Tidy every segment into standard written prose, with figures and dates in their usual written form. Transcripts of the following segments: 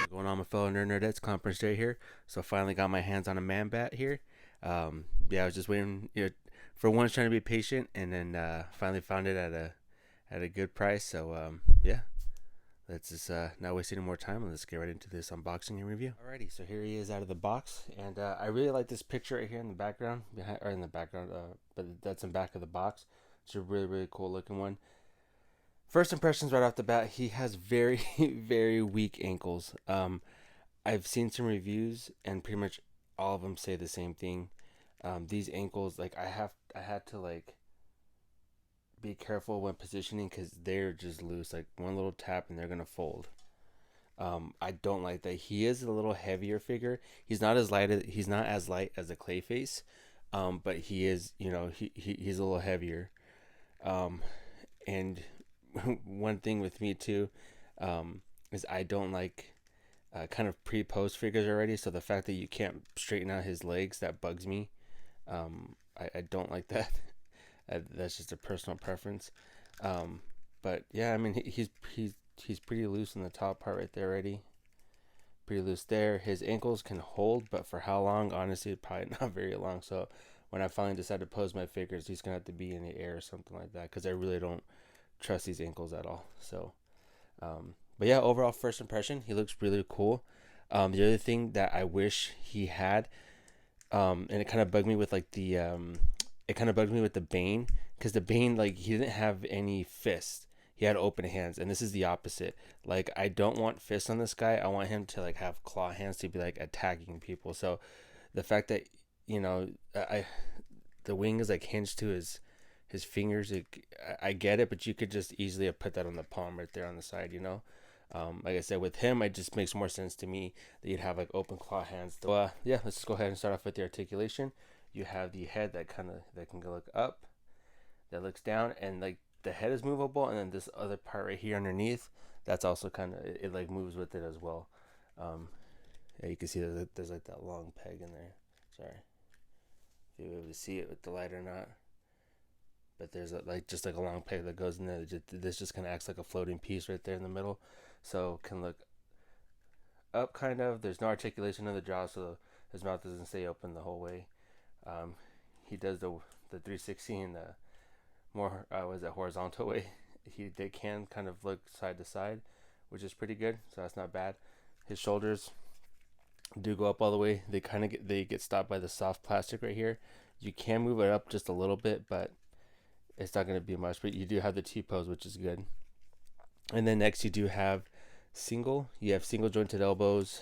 Going on, my fellow nerdettes, Klownprince Dera here. So finally got my hands on a manbat here. Yeah, I was just waiting, for once trying to be patient, and then finally found it at a good price. So yeah, let's just not waste any more time, and let's get right into this unboxing and review. Alrighty, so here he is out of the box, and I really like this picture right here in the background, but that's in back of the box. It's a really cool looking one. First impressions right off the bat, he has very very weak ankles. I've seen some reviews, and pretty much all of them say the same thing. These ankles, like I had to like be careful when positioning because they're just loose. Like one little tap and they're gonna fold. I don't like that. He is a little heavier figure. He's not as light as a Clayface, but he is, he's a little heavier. And one thing with me too, is I don't like kind of pre-pose figures already. So the fact that you can't straighten out his legs, that bugs me. I don't like that. That's just a personal preference. But yeah, I mean he's pretty loose in the top part right there already. Pretty loose there. His ankles can hold, but for how long? Honestly, probably not very long. So when I finally decide to pose my figures, he's gonna have to be in the air or something like that, because I really don't trust these ankles at all. So but yeah, overall first impression, he looks really cool. The other thing that I wish he had, and it kind of bugged me with like the Bane, because the Bane, like, he didn't have any fists. He had open hands, and this is the opposite. Like, I don't want fists on this guy. I want him to like have claw hands to be like attacking people. So the fact that the wing is like hinged to his fingers, I get it, but you could just easily have put that on the palm right there on the side. Like I said, with him, it just makes more sense to me that you'd have like open claw hands. So yeah, let's just go ahead and start off with the articulation. You have the head that can go look up, that looks down, and like the head is movable, and then this other part right here underneath, that's also kind of, it like moves with it as well. Yeah, you can see that there's like that long peg in there. Sorry if you're able to see it with the light or not, but there's just like a long peg that goes in there. This just kind of acts like a floating piece right there in the middle, so can look up kind of. There's no articulation in the jaw, so his mouth doesn't stay open the whole way. He does the 360 in the more horizontal way. They can kind of look side to side, which is pretty good, so that's not bad. His shoulders do go up all the way. They get stopped by the soft plastic right here. You can move it up just a little bit, but it's not going to be much. But you do have the T-pose, which is good. And then next you have single jointed elbows,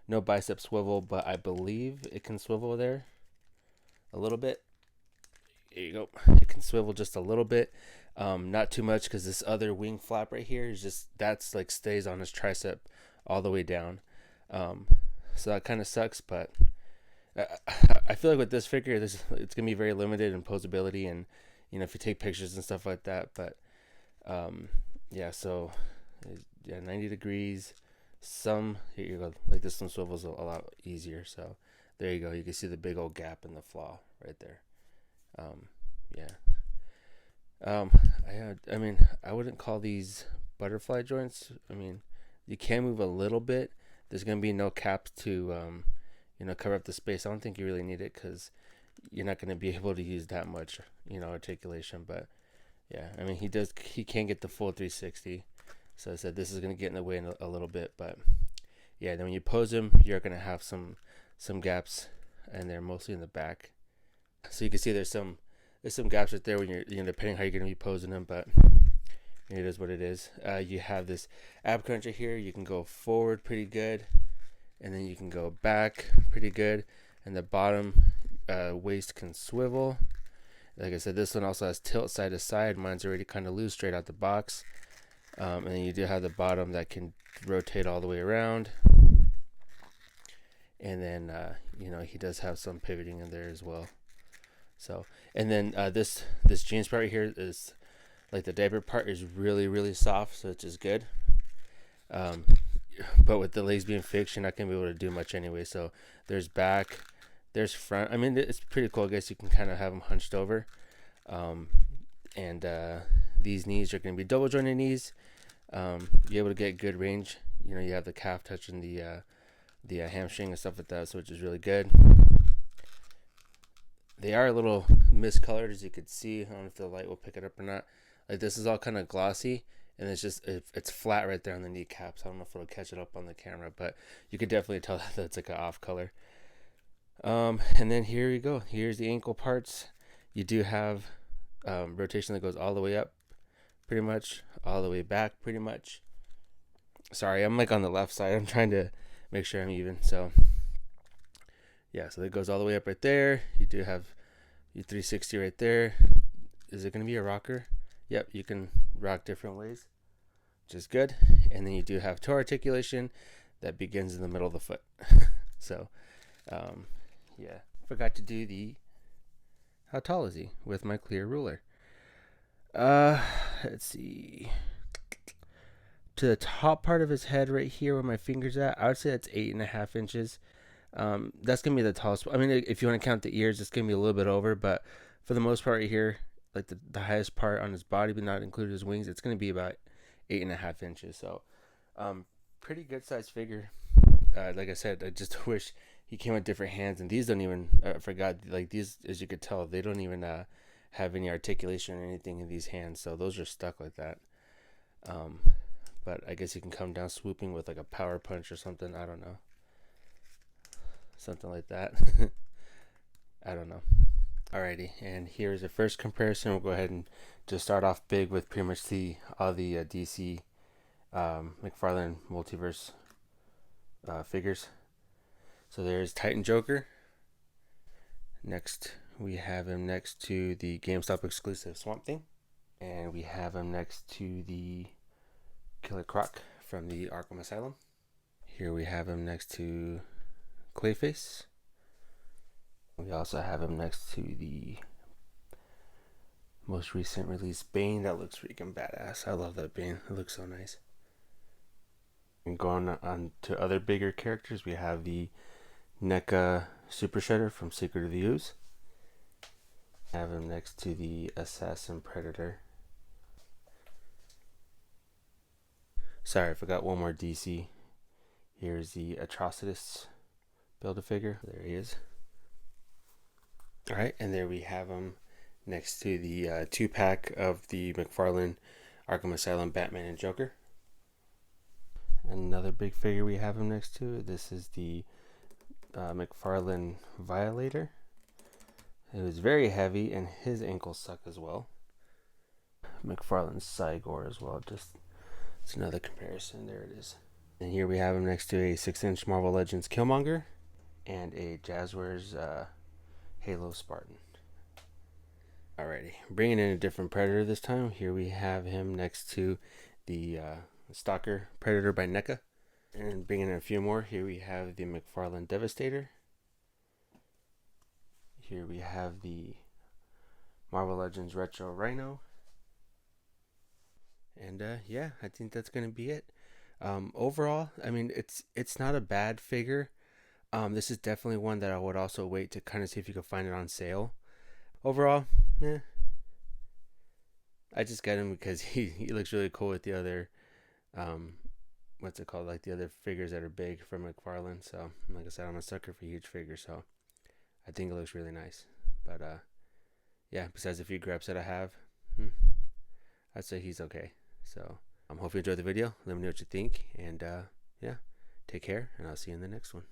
no bicep swivel, but I believe it can swivel there a little bit. There you go. It can swivel just a little bit, not too much, because this other wing flap right here is that's like stays on his tricep all the way down. So that kind of sucks, but I feel like with this figure, it's gonna be very limited in posability, and if you take pictures and stuff like that. But yeah, so yeah, 90 degrees. Here you go. Like this one swivels a lot easier. So there you go. You can see the big old gap in the flaw right there. Yeah. I mean, I wouldn't call these butterfly joints. I mean, you can move a little bit. There's gonna be no caps to cover up the space. I don't think you really need it, because you're not gonna be able to use that much articulation. But yeah, I mean, he can get the full 360. So I said this is gonna get in the way a little bit, but yeah. Then when you pose him, you're gonna have some gaps, and they're mostly in the back. So you can see there's some gaps right there when you're depending how you're gonna be posing them, but it is what it is. You have this ab cruncher here. You can go forward pretty good, and then you can go back pretty good, and the bottom waist can swivel. Like I said, this one also has tilt side to side. Mine's already kind of loose straight out the box. And then you do have the bottom that can rotate all the way around. And then, he does have some pivoting in there as well. So, and then this jeans part right here is, like, the diaper part is really soft, so it's just good. But with the legs being fixed, you're not going to be able to do much anyway. So there's back, there's front. I mean, it's pretty cool. I guess you can kind of have them hunched over. And these knees are going to be double jointed knees. You're able to get good range. You know, you have the calf touching the hamstring and stuff like that, so which is really good. They are a little miscolored, as you can see. I don't know if the light will pick it up or not. Like, this is all kind of glossy, and it's flat right there on the kneecaps. I don't know if it'll catch it up on the camera, but you could definitely tell that it's like an off color. And then here you go. Here's the ankle parts. You do have rotation that goes all the way up, pretty much, all the way back, pretty much. Sorry, I'm like on the left side. I'm trying to make sure I'm even. So yeah, so it goes all the way up right there. You do have your 360 right there. Is it going to be a rocker? Yep, you can rock different ways, which is good. And then you do have toe articulation that begins in the middle of the foot. So yeah, forgot to do the how tall is he with my clear ruler. Let's see. To the top part of his head right here where my finger's at, I would say that's 8.5 inches. That's gonna be the tallest. I mean, if you want to count the ears, it's gonna be a little bit over, but for the most part right here, like the highest part on his body, but not included his wings, it's gonna be about 8.5 inches. So pretty good sized figure. Like I said, I just wish he came with different hands, and these don't even I forgot, like these, as you could tell, they don't even have any articulation or anything in these hands, so those are stuck like that. But I guess you can come down swooping with like a power punch or something. I don't know. Something like that. I don't know. Alrighty, and here's the first comparison. We'll go ahead and just start off big with pretty much all the DC McFarlane Multiverse figures. So there's Titan Joker. Next, we have him next to the GameStop exclusive Swamp Thing. And we have him next to the Killer Croc from the Arkham Asylum. Here we have him next to Clayface. We also have him next to the most recent release Bane. That looks freaking badass. I love that Bane. It looks so nice. And going on to other bigger characters, we have the NECA Super Shredder from Secret of the Ooze. Have him next to the Assassin Predator. Sorry, I forgot one more DC. Here's the Atrocitus Build-A-Figure. There he is. Alright, and there we have him next to the 2-pack of the McFarlane Arkham Asylum Batman and Joker. Another big figure we have him next to. This is the McFarlane Violator. It was very heavy, and his ankles suck as well. McFarlane's Cygor as well. It's another comparison. There it is. And here we have him next to a 6-inch Marvel Legends Killmonger and a Jazzwares Halo Spartan. Alrighty, bringing in a different Predator this time. Here we have him next to the Stalker Predator by NECA. And bringing in a few more, here we have the McFarlane Devastator. Here we have the Marvel Legends Retro Rhino. And yeah, I think that's gonna be it. Overall, I mean, it's not a bad figure. This is definitely one that I would also wait to kind of see if you could find it on sale. Overall, I just got him because he looks really cool with the other what's it called, like the other figures that are big from McFarlane. So like I said, I'm a sucker for huge figures, so I think it looks really nice. But yeah, besides a few grabs that I have, I'd say he's okay. So hope you enjoyed the video. Let me know what you think, and yeah, take care, and I'll see you in the next one.